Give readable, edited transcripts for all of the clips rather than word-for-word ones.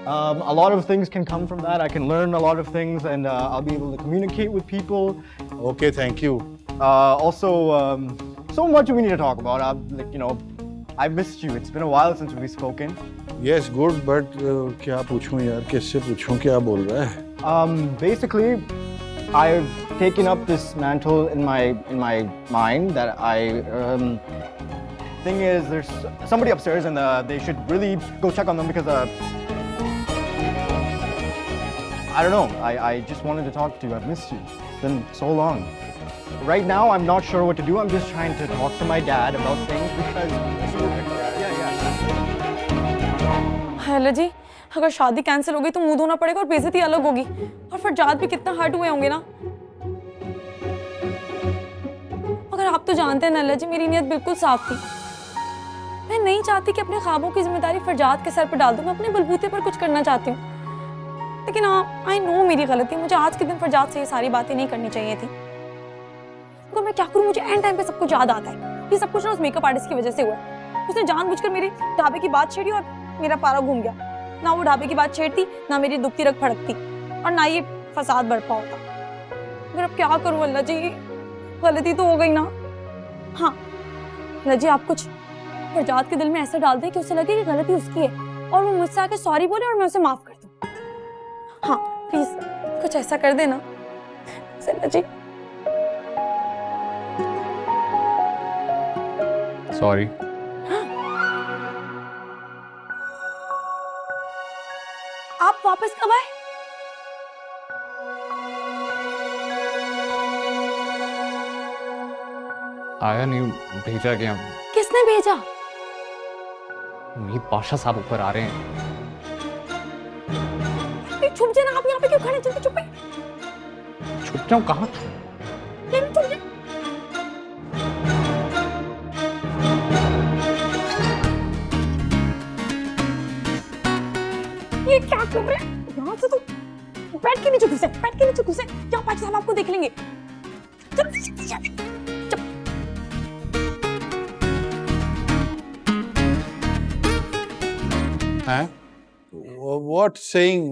A lot of things can come from that. I can learn a lot of things, and I'll be able to communicate with people. Okay, thank you. Also, so much we need to talk about. I missed you. It's been a while since we've spoken. Yes, good, but क्या पूछूं यार, किससे पूछूं, क्या बोल रहा है? Basically, I've taken up this mantle in my mind that thing is, there's somebody upstairs, and they should really go check on them because I don't know. I just wanted to talk to you. I've missed you. It's been so long. Right now, I'm not sure what to do. I'm just trying to talk to my dad about things because hello जी, अगर शादी cancel हो गई तो मुंह धोना पड़ेगा और बेइज्जती अलग होगी। और फरजाद भी कितना हर्ट हुए होंगे ना। मगर आप तो जानते हैं नल्ला जी, मेरी नीयत बिल्कुल साफ थी। मैं नहीं चाहती कि अपने ख्वाबों की जिम्मेदारी फरजाद के सर पर डाल दूं। मैं अपने बलबूते पर कुछ करना चाहती हूँ, लेकिन हाँ, आई नो मेरी गलती। मुझे आज के दिन फरजाद से ये सारी बातें नहीं करनी चाहिए थी। तो मैं क्या करूँ, मुझे एंड टाइम पे सब कुछ याद आता है। ये सब कुछ ना उस मेकअप आर्टिस्ट की वजह से हुआ है। उसने जानबूझकर मेरे ढाबे की बात छेड़ी और मेरा पारा घूम गया। ना वो ढाबे की बात छेड़ती, ना मेरी दुखती रग फड़कती, और ना ये फसाद बरपा होता। फिर अब क्या करूँ अल्लाह जी, गलती तो हो गई ना। हाँ अल्लाह जी, आप कुछ फरजाद के दिल में ऐसा डाल दें कि उसे लगे कि गलती उसकी है और वो मुझसे आके सॉरी बोले और मैं उसे माफ कर दूँ। हाँ प्लीज कुछ ऐसा कर देना अल्लाह जी। सॉरी। आप वापस कब आए? आया नहीं, भेजा गया। किसने भेजा? मीत पाशा साहब ऊपर आ रहे हैं। छुप जाना, आप यहाँ पे क्यों खड़े? जल्दी छुपे। छुप जाऊं कहाँ? छुप जा। ये क्या कर रहे हैं? यहाँ से तो बैठ के नीचे घुसे, बैठ के नीचे घुसे। यहाँ पाशा साहब आपको देख लेंगे। जल्दी जल्दी जल्दी। हैं? What saying?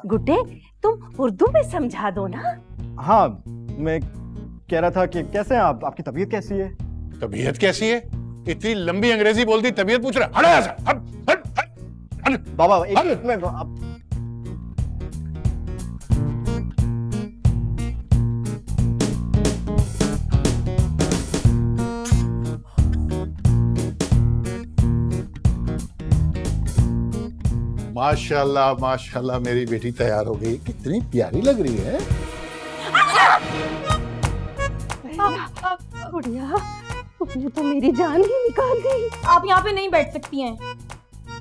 गुड्डे, तुम उर्दू में समझा दो ना। हाँ, मैं कह रहा था कि कैसे हैं आप? आपकी तबीयत कैसी है? तबीयत कैसी है? इतनी लंबी अंग्रेजी बोलती तबीयत पूछ रहा। हट यहाँ से, हट, हट, हट, हट। बाबा एक मिनट में माशाल्लाह माशाल्लाह, मेरी बेटी तैयार हो गई। कितनी प्यारी लग रही है। गुड़िया, तुमने तो मेरी जान ही निकाल दी। आप यहाँ पे नहीं बैठ सकती हैं।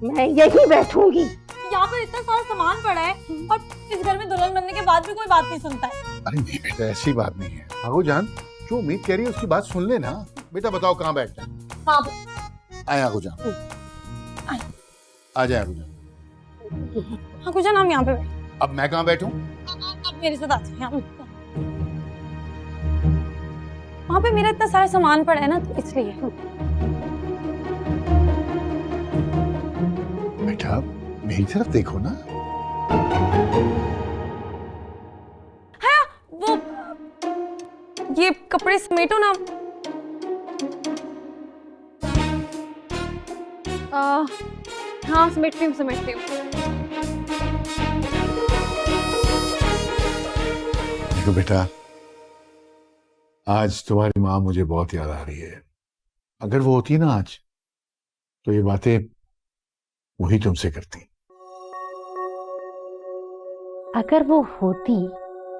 मैं यहीं बैठूंगी। यहाँ पर इतना सारा सामान पड़ा है और इस घर में दुल्हन बनने के बाद भी कोई बात नहीं सुनता है। अरे नहीं बेटा, ऐसी बात नहीं है। आगो जान, जो उम्मीद कह रही है उसकी बात सुन ले ना। बेटा बताओ कहाँ बैठना है? हाँ आए आगो जान, आ जाए आगो जान। हाँ कुछ हम यहाँ पे बैठ। अब मैं कहाँ बैठूं? अब मेरे साथ आ जाए। वहाँ पे मेरा इतना सारा सामान पड़ा है ना, तो इसलिए। बेटा मेरी तरफ देखो ना। हाँ वो ये कपड़े समेटो ना। हाँ समेटती हूँ समेटती हूँ। देखो बेटा, आज तुम्हारी माँ मुझे बहुत याद आ रही है। अगर वो होती ना आज, तो ये बातें वही तुमसे करती। अगर वो होती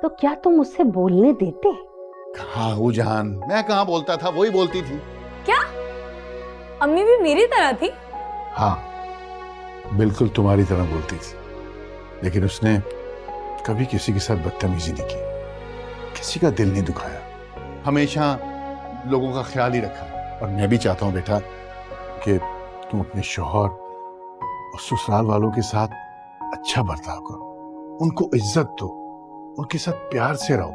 तो क्या तुम उससे बोलने देते? कहाँ वो जान, मैं कहाँ बोलता था, वही बोलती थी। क्या अम्मी भी मेरी तरह थी? हाँ बिल्कुल तुम्हारी तरह बोलती थी, लेकिन उसने कभी किसी के साथ बदतमीजी नहीं की, किसी का दिल नहीं दुखाया, हमेशा लोगों का ख्याल ही रखा। और मैं भी चाहता हूँ बेटा कि तुम अपने शौहर और ससुराल वालों के साथ अच्छा बर्ताव करो, उनको इज्जत दो, उनके साथ प्यार से रहो।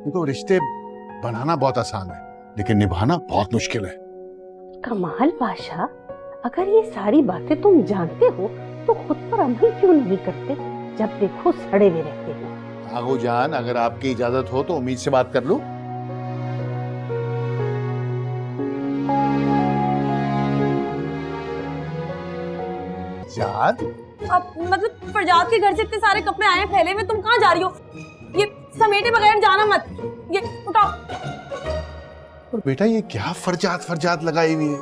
देखो रिश्ते बनाना बहुत आसान है, लेकिन निभाना बहुत मुश्किल है। कमाल पाशा, अगर ये सारी बातें तुम जानते हो तो खुद पर अमल क्यों नहीं करते? जब देखो सड़े हुए रहते हैं। आगो जान, अगर आपकी इजाजत हो तो उम्मीद से बात कर लूं। जान, अब मतलब फरजाद के घर से इतने सारे कपड़े आए हैं फैले हुए, तुम कहाँ जा रही हो? ये समेटे बगैर जाना मत। ये उठाओ। और बेटा ये क्या फरजात फरजात लगाई हुई है?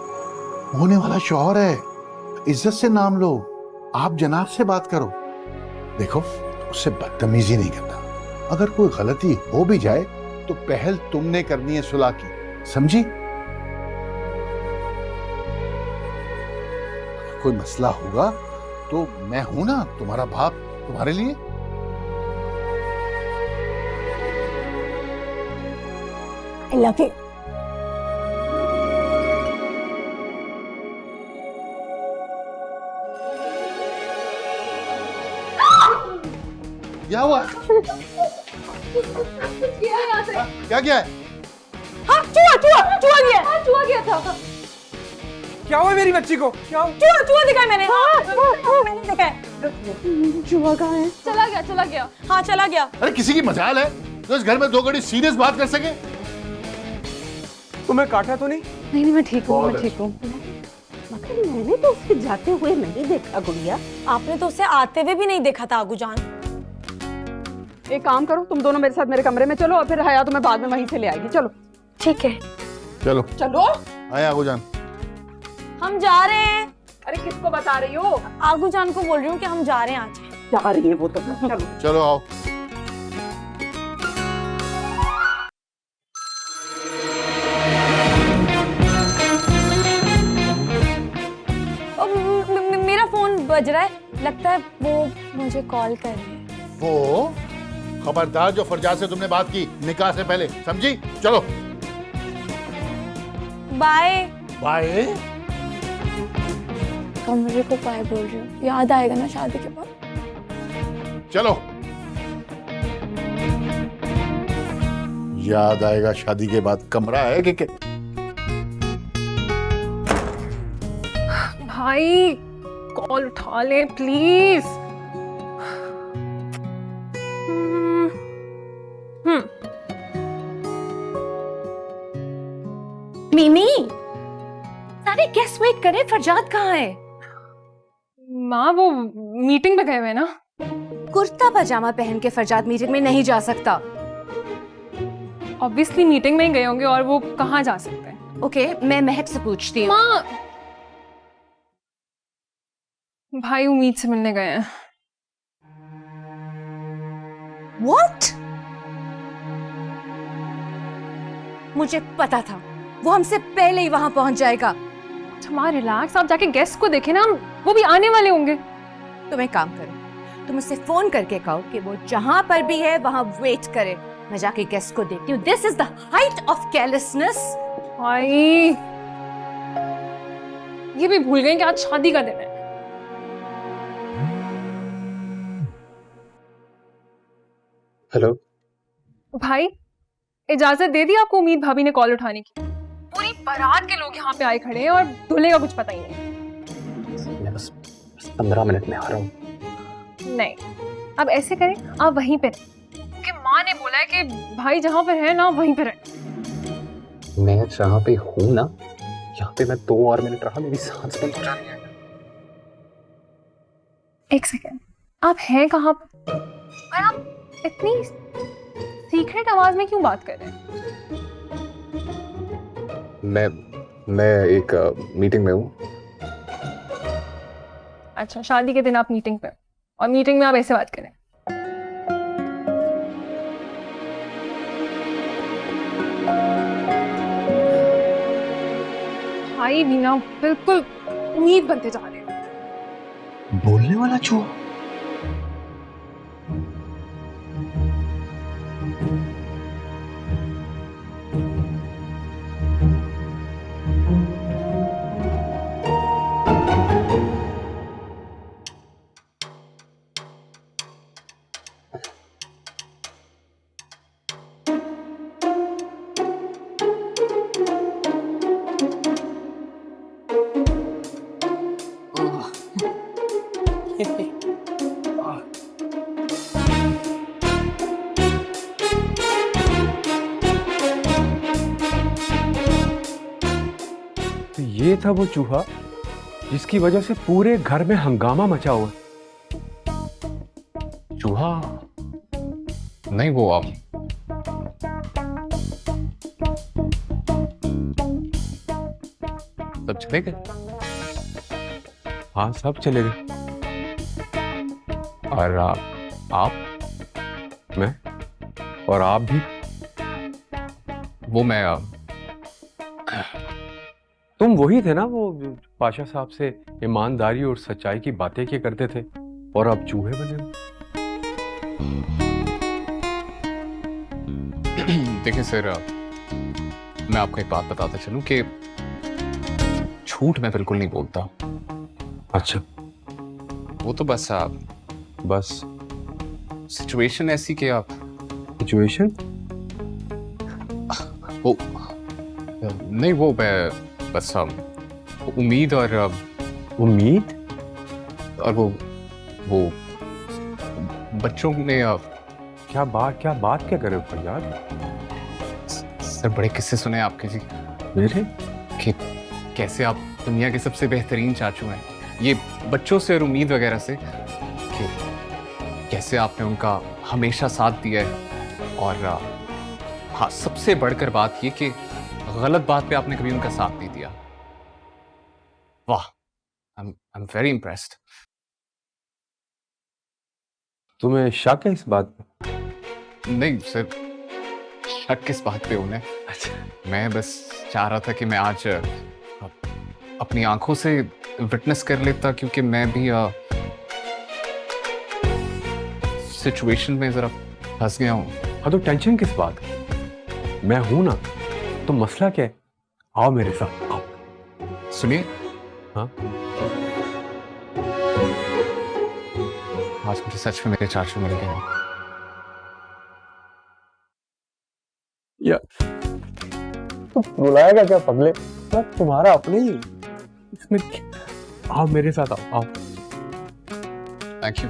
होने वाला शौहर है, इज्जत से नाम लो, आप जनाब से बात करो। देखो, उससे बदतमीजी नहीं करना। अगर कोई गलती हो भी जाए तो पहल तुमने करनी है सुलह की, समझी? कोई मसला होगा तो मैं हूं ना, तुम्हारा बाप, तुम्हारे लिए। I love you. क्या हुआ? क्या क्या है? हाँ, चूहा गया। हाँ, चूहा गया था। क्या हुआ मेरी बच्ची को? क्या हुआ? चूहा दिखा है मैंने। मैंने देखा है। चूहा कहाँ है? चला गया। हाँ, चला गया। अरे किसी की मजाल है जो इस घर में 2 घड़ी सीरियस बात कर सके? तुम्हें काटा तो नहीं? नहीं, मैं ठीक हूँ, मैं ठीक हूँ। मगर मैंने तो उसके जाते हुए नहीं देखा गुड़िया। आपने तो उसे आते हुए भी नहीं देखा था आगू जान। एक काम करो, तुम दोनों मेरे साथ मेरे कमरे में चलो और फिर हया तुम्हें बाद में वहीं से ले आएगी। चलो ठीक है, चलो चलो। आया आगो जान। हम जा रहे हैं। अरे किसको बता रही हो? आगू जान को बोल रही हूँ कि हम जा रहे हैं आज। जा रही है वो तो। चलो चलो आओ। मेरा फोन बज रहा है, लगता है वो मुझे कॉल कर रही है। वो खबरदार जो फरजाद से तुमने बात की निकाह से पहले, समझी? चलो बाय। बाय। कमरे को बाय बोल रही हूँ, याद आएगा ना शादी के बाद। चलो, याद आएगा शादी के बाद। कमरा है कि भाई कॉल उठा ले प्लीज। मिमी, सारे गेस्ट वेट करे, फरजाद कहाँ है? माँ वो मीटिंग पे गए हुए ना। कुर्ता पजामा पहन के फरजाद मीटिंग में नहीं जा सकता। ऑब्वियसली मीटिंग में ही गए होंगे और वो कहाँ जा सकते हैं। ओके, मैं महक से पूछती हूँ। माँ, भाई उम्मीद से मिलने गए हैं। What? मुझे पता था वो हमसे पहले ही वहां पहुंच जाएगा। माँ रिलैक्स, आप जाके गेस्ट को देखे ना, वो भी आने वाले होंगे। तुम एक काम करो, तुम उससे फोन करके कहो कि वो जहां पर भी है वहां वेट करे। मैं जाके गेस्ट को देखती हूँ। This is the height of carelessness. भाई ये भी भूल गए कि आज शादी का दिन है। हेलो भाई इजाजत दे दी आपको उम्मीद भाभी ने कॉल उठाने की? पूरी बारात के लोग यहाँ पे आए खड़े हैं और दूल्हे का कुछ पता ही नहीं। मैं बस 15 मिनट में आ रहा हूँ। नहीं, अब ऐसे करें, आप वहीं पे रहें, क्योंकि माँ ने बोला है कि भाई जहाँ पे है ना वहीं पे रहे। मैं जहाँ पे हूँ ना, यहाँ पे मैं 2 और मिनट रहा, मेरी सांस बंद हो जानी है। एक सेकेंड, आप हैं कहाँ पे? और आप इतनी सीक्रेट आवाज में क्यों बात कर रहे हैं? मैं एक मीटिंग में हूँ। अच्छा, शादी के दिन आप मीटिंग पे, और मीटिंग में आप ऐसे बात करें? भाई भी ना बिल्कुल उम्मीद बनते जा रहे हैं। बोलने वाला चूहा। ये था वो चूहा जिसकी वजह से पूरे घर में हंगामा मचा हुआ। चूहा नहीं, वो आप सब चले गए? हाँ, सब चले गए। और आप? मैं और आप भी। वो मैं तुम वही थे ना वो जो पाशा साहब से ईमानदारी और सच्चाई की बातें किया करते थे, और अब चूहे बने हो। देखिए सर, मैं आपको एक बात बताता चलूं कि झूठ मैं बिल्कुल नहीं बोलता। अच्छा, वो तो बस बस सिचुएशन ऐसी कि आप सिचुएशन। वो नहीं, वो मैं बस उम्मीद और उम्मीद? वो बच्चों ने क्या बात क्या कर रहे हो फरियाद? सर बड़े किस्से सुने आपके जी, मेरे? कि कैसे आप दुनिया के सबसे बेहतरीन चाचू हैं, ये बच्चों से और उम्मीद वगैरह से, कि कैसे आपने उनका हमेशा साथ दिया है। और हाँ, सबसे बढ़कर बात ये कि गलत बात पे आपने कभी उनका साथ नहीं दिया। वाह, आई एम वेरी इम्प्रेस्ड। तुम्हें शक है इस बात पे? नहीं सर, शक किस बात पे उन्हें। अच्छा, मैं बस चाह रहा था कि मैं आज अपनी आंखों से विटनेस कर लेता, क्योंकि मैं भी सिचुएशन में जरा फंस गया हूँ। हाँ तो टेंशन किस बात की? मैं हूं ना, तो मसला क्या है? आओ मेरे साथ, आओ। सुनिए, हाँ, आज मुझे सच में मेरे चाचू मिल गए हैं। या बुलाएगा क्या पगले? मैं तुम्हारा अपने ही हूं। इसमें आओ मेरे साथ, आओ। Thank you.